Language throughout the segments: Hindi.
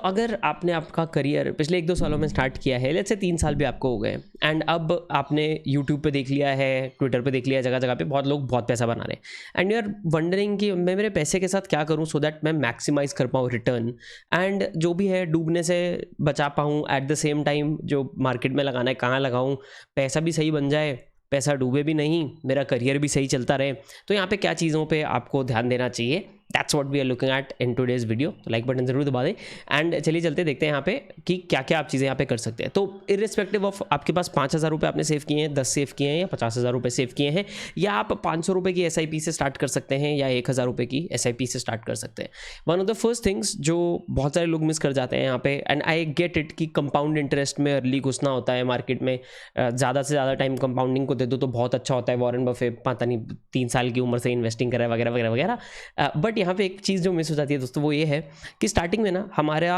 अगर आपने आपका करियर पिछले 1-2 सालों में स्टार्ट किया है, लेट्स से 3 साल भी आपको हो गए, एंड अब आपने यूट्यूब पे देख लिया है, ट्विटर पे देख लिया है, जगह जगह पे बहुत लोग बहुत पैसा बना रहे हैं, एंड यू आर वंडरिंग कि मैं मेरे पैसे के साथ क्या करूं सो दैट मैं मैक्सिमाइज कर पाऊँ रिटर्न, एंड जो भी है डूबने से बचा पाऊँ, एट द सेम टाइम जो मार्केट में लगाना है कहाँ लगाऊँ, पैसा भी सही बन जाए, पैसा डूबे भी नहीं, मेरा करियर भी सही चलता रहे। तो यहाँ पे क्या चीज़ों पे आपको ध्यान देना चाहिए, that's what we are looking at in today's video. तो लाइक बटन जरूर दबा दें, एंड चलिए चलते देखते हैं यहाँ पे कि क्या क्या आप चीज़ें यहाँ पे कर सकते हैं। तो इरिस्पेक्टिव ऑफ आपके पास 5,000 रुपये आपने सेव किए हैं, 10 सेव किए हैं, या 50,000 रुपये सेव किए हैं, या आप 500 रुपये की SIP से स्टार्ट कर सकते हैं, या 1,000 रुपये की SIP से स्टार्ट कर सकते हैं। One of the first things जो बहुत सारे लोग मिस कर जाते हैं यहाँ पे, एंड आई गेट इट, कि कंपाउंड इंटरेस्ट में अर्ली घुसना होता है मार्केट में, ज़्यादा से ज़्यादा टाइम कंपाउंडिंग को दे दो तो बहुत अच्छा होता है। वॉरेन बफेट पता नहीं 3 साल की उम्र से इन्वेस्टिंग कर रहा है वगैरह वगैरह वगैरह। बट यहाँ पे एक चीज़ जो मिस हो जाती है दोस्तों, वो ये है कि स्टार्टिंग में ना हमारा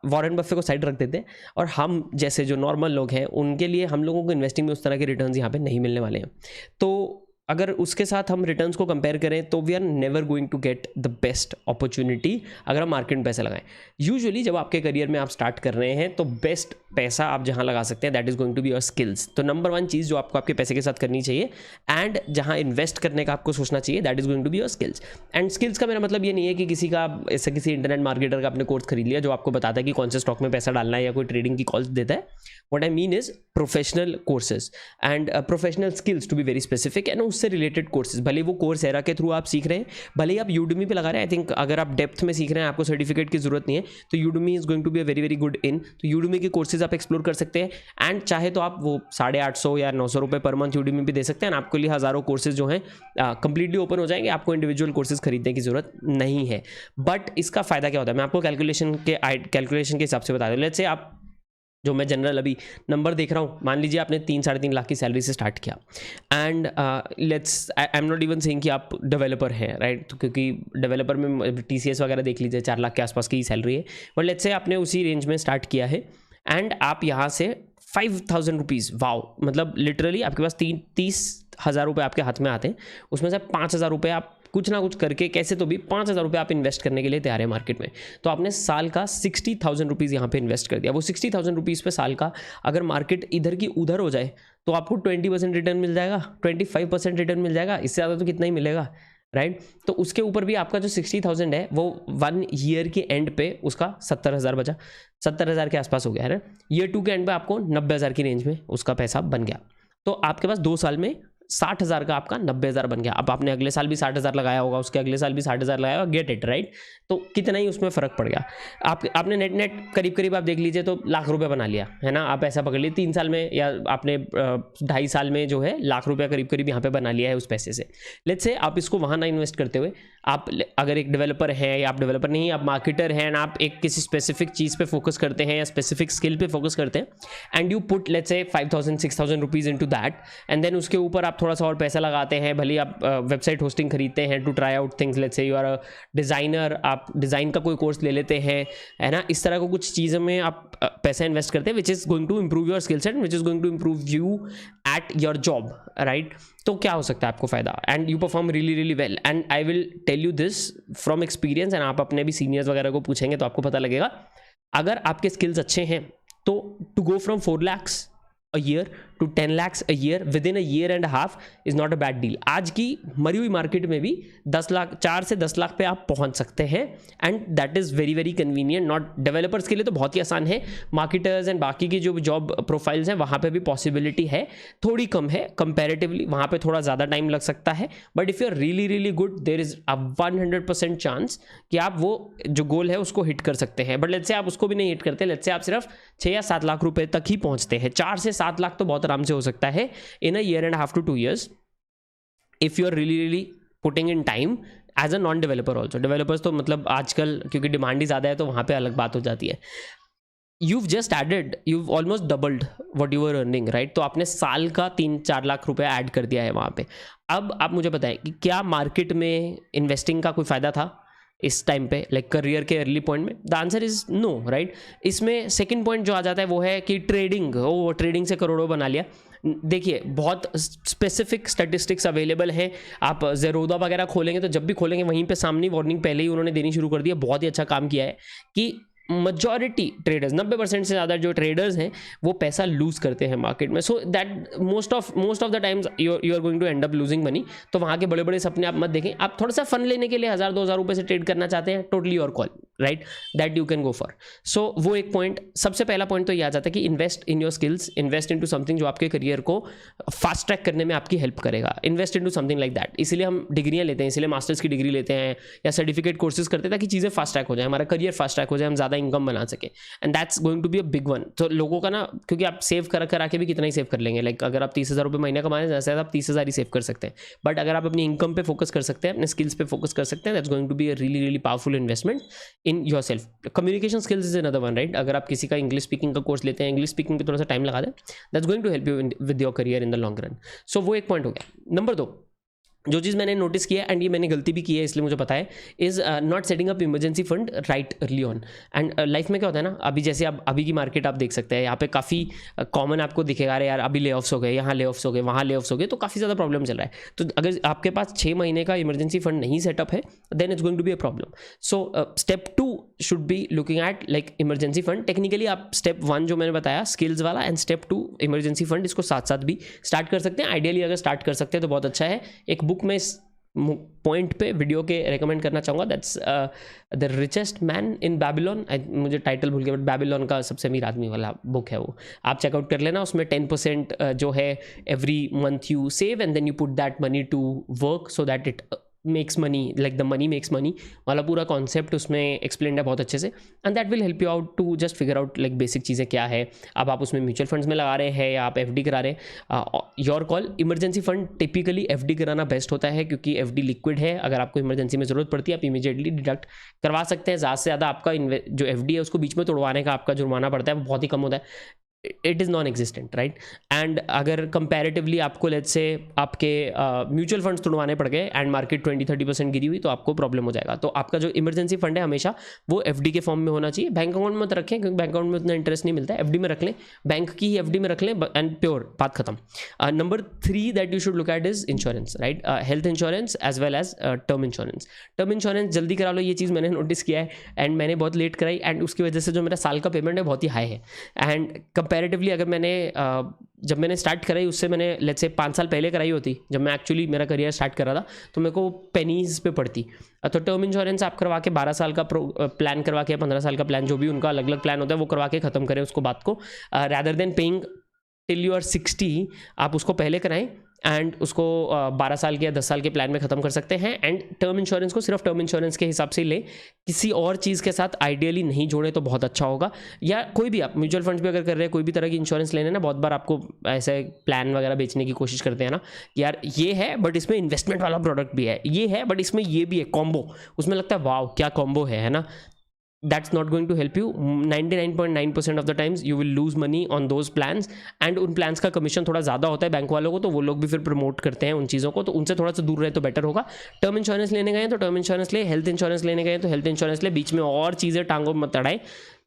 वॉरेन बफेट को साइड रख देते हैं, और हम जैसे जो नॉर्मल लोग हैं उनके लिए हम लोगों को इन्वेस्टिंग में उस तरह के रिटर्न्स यहाँ पे नहीं मिलने वाले हैं। तो अगर उसके साथ हम रिटर्न्स को कंपेयर करें तो we are never going to get the best opportunity अगर हम मार्केट में पैसा लगाएं। यूजुअली जब आपके करियर में आप स्टार्ट कर रहे हैं तो बेस्ट पैसा आप जहां लगा सकते हैं that is going to be your skills. तो नंबर 1 चीज़ जो आपको आपके पैसे के साथ करनी चाहिए, एंड जहां इन्वेस्ट करने का आपको सोचना चाहिए, that is going to be your skills. And skills का मेरा मतलब ये नहीं है कि किसी का ऐसा किसी इंटरनेट मार्केटर का आपने कोर्स खरीद लिया जो आपको बताता है कि कौन से स्टॉक में पैसा डालना है, या कोई ट्रेडिंग की कॉल्स देता है। What I mean is professional courses and professional skills to be very specific, and उससे रिलेटेड कोर्सेज, भले वो कोर्स एरा के थ्रू आप सीख रहे हैं, भले ही आप यूडमी पे लगा रहे हैं। आई थिंक अगर आप डेप्थ में सीख रहे हैं, आपको सर्टिफिकेट की जरूरत नहीं है, तो Udemy is going to be a very very good in. तो यूडमी के कोर्सेज आप एक्सप्लोर कर सकते हैं, एंड चाहे तो आप वो 850 या 900 रुपये पर मंथ यूडमी पे दे सकते हैं, आपके लिए हज़ारों कोर्सेज जो हैं कंप्लीटली ओपन हो जाएंगे, आपको इंडिविजुअल कोर्सेज खरीदने की जरूरत नहीं है। बट इसका फायदा क्या होता है, मैं आपको कैलकुलेशन के हिसाब से बता दूं। लेट्स से आप, जो मैं जनरल अभी नंबर देख रहा हूँ, मान लीजिए आपने 3-3.5 लाख की सैलरी से स्टार्ट किया, and let's I am not even saying कि आप डेवलपर हैं, राइट। तो क्योंकि डेवलपर में TCS वगैरह देख लीजिए 4 लाख के आसपास की सैलरी है, बट लेट्स से आपने उसी रेंज में स्टार्ट किया है, एंड आप यहाँ से 5,000 रुपीज़, वाओ, मतलब लिटरली आपके पास 30,000 रुपये आपके हाथ में आते हैं, उसमें से 5,000 रुपये आप कुछ ना कुछ करके कैसे तो भी 5,000 रुपये आप इन्वेस्ट करने के लिए तैयार है मार्केट में। तो आपने साल का 60,000 रुपीज़ यहाँ पे इन्वेस्ट कर दिया। वो 60,000 रुपीज़ पे साल का अगर मार्केट इधर की उधर हो जाए तो आपको 20% रिटर्न मिल जाएगा, 25% रिटर्न मिल जाएगा, इससे ज़्यादा तो कितना ही मिलेगा, राइट। तो उसके ऊपर भी आपका जो 60,000 है वो 1 ईयर के एंड पे उसका 70,000 बचा, 70,000 के आसपास हो गया है ना। ईयर 2 के एंड पे आपको 90,000 की रेंज में उसका पैसा बन गया। तो आपके पास 2 साल में 60,000 का आपका 90,000 बन गया। अब आपने अगले साल भी 60,000 लगाया होगा, उसके अगले साल भी 60,000 लगाया होगा, गेट इट, राइट। तो कितना ही उसमें फ़र्क पड़ गया। आपने नेट करीब करीब आप देख लीजिए तो लाख रुपए बना लिया है ना। आप ऐसा पकड़ लीजिए 3 साल में, या आपने 2.5 साल में जो है लाख रुपया करीब करीब यहाँ पे बना लिया है उस पैसे से। लेट्स से आप इसको वहाँ ना इन्वेस्ट करते हुए, आप अगर एक डेवलपर है, या आप डेवलपर नहीं, आप मार्केटर हैं, आप एक किसी स्पेसिफिक चीज़ पे फोकस करते हैं या स्पेसिफिक स्किल पे फोकस करते हैं, and you put let's say 5,000-6,000 rupees into that, and then उसके ऊपर आप थोड़ा सा और पैसा लगाते हैं, भले ही आप वेबसाइट होस्टिंग खरीदते हैं to try out things, let's say you are a designer, आप डिज़ाइन का कोई कोर्स ले लेते हैं, है ना। इस तरह को कुछ चीज़ों में आप पैसा इन्वेस्ट करते हैं, which is going to improve your skill set, which is going to improve you at your job, right. तो क्या हो सकता है आपको फ़ायदा, and you perform really really well, and I will tell you this from experience, and आप अपने भी सीनियर्स वगैरह को पूछेंगे तो आपको पता लगेगा। अगर आपके स्किल्स अच्छे हैं तो to go from 4 lakhs a year to 10 lakhs a year within a year and a half is not a bad deal। आज की मरी हुई मार्केट में भी 10 लाख, 4 से 10 लाख पे आप पहुंच सकते हैं, and that is very very convenient. Not developers के लिए तो बहुत ही आसान है, मार्केटर्स एंड बाकी की जो जॉब प्रोफाइल्स हैं वहाँ पे भी पॉसिबिलिटी है, थोड़ी कम है कंपैरेटिवली, वहाँ पे थोड़ा ज़्यादा टाइम लग सकता है, but if you are really really good there is a 100% chance कि आप वो जो गोल है उसको हिट कर सकते हैं। बट लेट्स से आप उसको भी नहीं हिट करते, लेट्स से आप सिर्फ 6 या 7 लाख रुपए तक ही पहुँचते हैं। 4 से 7 लाख तो बहुत आराम से हो सकता है in a year and half two 2 years if you are really really putting in time as a non developer also. Developers तो मतलब आजकल क्योंकि डिमांड ही ज़्यादा है तो वहाँ पे अलग बात हो जाती है। you've just added, you've almost doubled what you were earning, right। तो आपने साल का 3-4 लाख रुपया ऐड कर दिया है वहाँ पे। अब आप मुझे बताएं कि क्या मार्केट में इन्वेस्टिंग का कोई फ़ायदा था इस टाइम पे, लाइक करियर के अर्ली पॉइंट में? The answer is no, right. इसमें सेकंड पॉइंट जो आ जाता है वो है कि ट्रेडिंग, वो ट्रेडिंग से करोड़ों बना लिया। देखिए बहुत स्पेसिफिक स्टैटिस्टिक्स अवेलेबल हैं, आप ज़ेरोदा वगैरह खोलेंगे तो जब भी खोलेंगे वहीं पे सामने वार्निंग पहले ही उन्होंने देनी शुरू कर दी है। बहुत ही अच्छा काम किया है कि majority ट्रेडर्स 90% से ज़्यादा जो ट्रेडर्स हैं वो पैसा लूज़ करते हैं मार्केट में. So that most of the times you are going to end up losing money. तो वहाँ के बड़े बड़े सपने आप मत देखें. आप थोड़ा सा फन लेने के लिए 1000-2000 रुपये से ट्रेड करना चाहते हैं, totally your call, right, that you can go for. So वो एक पॉइंट, सबसे पहला पॉइंट तो ये आ जाता है कि invest in your skills, invest into something जो आपके करियर को फास्ट ट्रैक करने में आपकी हेल्प करेगा. Invest into something like that. इसलिए हम डिग्रियाँ लेते हैं, इसलिए मास्टर्स की डिग्री लेते हैं या सर्टिफिकेट कोर्सेज करते हैं ताकि चीज़ें फास्ट ट्रैक हो जाए, हमारा करियर फास्ट ट्रैक हो जाए, हम ज़्यादा इनकम बना सके. And that's going to be a big one. तो लोगों का ना, क्योंकि आप सेव करा के भी कितना ही सेव कर लेंगे. लाइक अगर आप 30,000 रुपये महीने कमाएं, जैसे आप 30,000 ही सेव कर सकते हैं. बट अगर आप अपनी इनकम पे फोकस कर सकते हैं, अपने स्किल्स पे फोकस कर सकते हैं, that's going to be a really powerful investment in yourself. Communication skills is another one, right. अगर आप किसी का इंग्लिश स्पीकिंग का कोर्स लेते हैं, इंग्लिश स्पीकिंग पे थोड़ा सा टाइम लगा दें, that's going to help you with your career in the long run. So वो एक पॉइंट हो गया. नंबर 2, जो चीज़ मैंने नोटिस किया, एंड ये मैंने गलती भी की है इसलिए मुझे पता है, is not setting up emergency fund right early on. And life में क्या होता है ना, अभी जैसे आप अभी की मार्केट आप देख सकते हैं, यहाँ पे काफ़ी कॉमन आपको दिखेगा, अरे यार अभी ले ऑफ्स हो गए, यहाँ ले ऑफ्स हो गए, वहाँ ले ऑफ्स हो गए, तो काफ़ी ज़्यादा प्रॉब्लम चल रहा है. तो अगर आपके पास 6 महीने का इमरजेंसी फंड नहीं सेटअप है, then it's going to be a problem. So step 2 should be looking at like emergency fund. Technically आप स्टेप 1 जो मैंने बताया स्किल्स वाला, एंड स्टेप 2 इमरजेंसी फंड, इसको साथ साथ भी स्टार्ट कर सकते हैं. आइडियली अगर स्टार्ट कर सकते हैं तो बहुत अच्छा है. एक बुक में पॉइंट पे वीडियो के रेकमेंड करना चाहूँगा, that's the richest man in Babylon. मुझे टाइटल भूल गया, बट बैबिलोन का सबसे अमीर आदमी वाला बुक है वो, आप चेकआउट कर लेना. उसमें 10% जो है every month you save and then you put that money to work so that it makes money, like the money makes money वाला पूरा कॉन्सेप्ट उसमें एक्सप्लेन है बहुत अच्छे से. And that will help you out to just figure out like basic चीज़ें क्या है. अब आप उसमें म्यूचुअल फंड्स में लगा रहे हैं या आप एफडी करा रहे हैं, your call. Emergency fund typically FD कराना बेस्ट होता है, क्योंकि एफडी लिक्विड है. अगर आपको इमरजेंसी में ज़रूरत पड़ती है आप इमीडिएटली डिडक्ट करवा सकते हैं. ज़्यादा से ज़्यादा आपका जो एफडी है उसको बीच में तोड़वाने का आपका जुर्माना पड़ता है, वो बहुत ही कम होता है. It is non existent, right. And अगर कंपैरेटिवली आपको लेट्स से आपके म्यूचुअल फंड्स तोड़वाने पड़ गए एंड मार्केट 20-30% गिरी हुई, तो आपको प्रॉब्लम हो जाएगा. तो आपका जो इमरजेंसी फंड है हमेशा वो एफडी के फॉर्म में होना चाहिए. बैंक अकाउंट में मत रखें, क्योंकि बैंक अकाउंट में उतना इंटरेस्ट नहीं मिलता है. एफडी में रख लें, बैंक की ही एफडी में रख लें, एंड प्योर, बात खत्म. Number 3 that you should look at is insurance, right. Health insurance as well as term insurance. Term insurance जल्दी करा लो, ये चीज़ मैंने नोटिस किया है, एंड मैंने बहुत लेट कराई, एंड उसकी वजह से जो मेरा साल का पेमेंट है बहुत ही हाई है. एंड कंपैरेटिवली अगर मैंने जब मैंने स्टार्ट कराई उससे मैंने लेट्स से 5 साल पहले कराई होती, जब मैं एक्चुअली मेरा करियर स्टार्ट कर रहा था, तो मेरे को पेनीज पे पड़ती. तो टर्म इंश्योरेंस आप करवा के 12 साल का प्लान करवा के, 15 साल का प्लान, जो भी उनका अलग अलग प्लान होता है, वो करवा के ख़त्म करें उसको बात को, rather than paying till you are 60. आप उसको पहले कराएं एंड उसको 12 साल के या 10 साल के प्लान में ख़त्म कर सकते हैं. एंड टर्म इंश्योरेंस को सिर्फ टर्म इंश्योरेंस के हिसाब से लें, किसी और चीज़ के साथ आइडियली नहीं जोड़ें तो बहुत अच्छा होगा. या कोई भी आप म्यूचुअल फंड्स भी अगर कर रहे हैं, कोई भी तरह की इंश्योरेंस लेने ना, बहुत बार आपको ऐसे प्लान वगैरह बेचने की कोशिश करते हैं ना, यार ये है बट इसमें इन्वेस्टमेंट वाला प्रोडक्ट भी है, ये है बट इसमें ये भी है, कॉम्बो. उसमें लगता है वाव क्या कॉम्बो है ना. That's not going to help you. 99.9% of the times you will lose money on those plans. And उन plans का कमीशन थोड़ा ज़्यादा होता है बैंक वालों को, तो वो लोग भी फिर प्रमोट करते हैं उन चीज़ों को, तो उनसे थोड़ा सा दूर रहे तो बेटर होगा. टर्म इंश्योरेंस लेने गए तो टर्म इंश्योरेंस ले, हेल्थ इंश्योरेंस लेने गए तो हेल्थ इंश्योरेंस ले, बीच में और चीज़ें टांगों मत अड़ाए,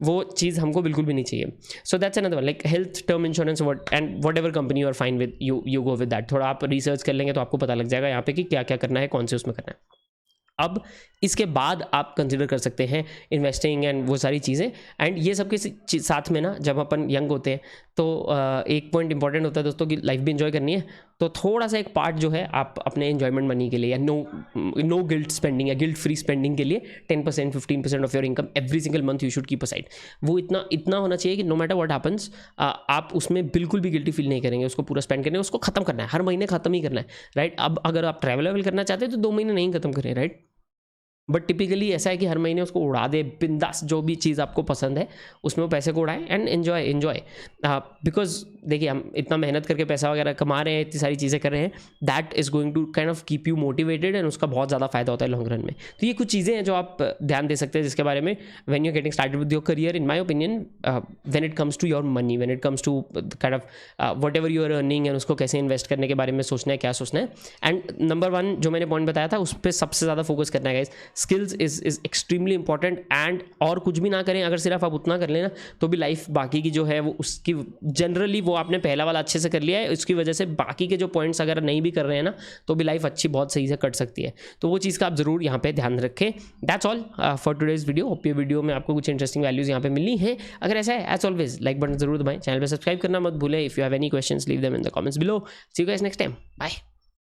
वो चीज़ हमको बिल्कुल भी नहीं चाहिए. So that's another one, like health, term insurance, and whatever company you are fine with, you go with that. थोड़ा आप रिसर्च कर लेंगे तो आपको पता लग जाएगा यहाँ पे कि क्या क्या करना है, कौन से उसमें करना है. अब इसके बाद आप कंसिडर कर सकते हैं इन्वेस्टिंग एंड वो सारी चीज़ें. एंड ये सब के साथ में ना, जब अपन यंग होते हैं तो एक पॉइंट इंपॉर्टेंट होता है दोस्तों कि लाइफ भी इंजॉय करनी है, तो थोड़ा सा एक पार्ट जो है आप अपने एन्जॉयमेंट मनी के लिए या नो गिल्ट स्पेंडिंग या गिल्ट फ्री स्पेंडिंग के लिए 10% 15% of your income every single month you should keep aside. वो इतना होना चाहिए कि नो मैटर व्हाट हैपन्स आप उसमें बिल्कुल भी गिल्टी फील नहीं करेंगे. उसको पूरा स्पेंड करने, उसको खत्म करना है, हर महीने खत्म ही करना है, राइट. अब अगर आप ट्रैवल करना चाहते हैं तो 2 महीने नहीं खत्म करें, राइट. बट टिपिकली ऐसा है कि हर महीने उसको उड़ा दे बिंदास, जो भी चीज़ आपको पसंद है उसमें वो पैसे को उड़ाएं एंड एन्जॉय. बिकॉज देखिए हम इतना मेहनत करके पैसा वगैरह कमा रहे हैं, इतनी सारी चीज़ें कर रहे हैं, that is going to kind of keep you motivated, and उसका बहुत ज़्यादा फायदा होता है लॉन्ग रन में. तो ये कुछ चीज़ें हैं जो आप ध्यान दे सकते हैं, जिसके बारे में when you getting started with your career, in my opinion, when it comes to your money, when it comes to kind of whatever you are earning, and उसको कैसे इन्वेस्ट करने के बारे में सोचना है, क्या सोचना है. एंड नंबर 1 जो मैंने पॉइंट बताया था उस पर सबसे ज़्यादा फोकस करना है guys. Skills is extremely important. And और कुछ भी ना करें, अगर सिर्फ आप उतना कर लेना तो भी लाइफ बाकी की जो है वो उसकी जनरली वो आपने पहला वाला अच्छे से कर लिया है, उसकी वजह से बाकी के जो पॉइंट्स अगर नहीं भी कर रहे हैं ना तो भी लाइफ अच्छी बहुत सही से कट सकती है। तो वो चीज़ का आप ज़रूर यहाँ पे ध्यान रखें। That's all for today's video. Hope ये वीडियो में आपको कुछ इंटरेस्टिंग वैल्यूज़ यहाँ पे मिली हैं। अगर ऐसा है एज ऑलवेज लाइक बटन जरूर दबाएं, चैनल पे सब्सक्राइब करना मत भूलें। If you have any questions leave them in the comments below. See you guys next time, bye.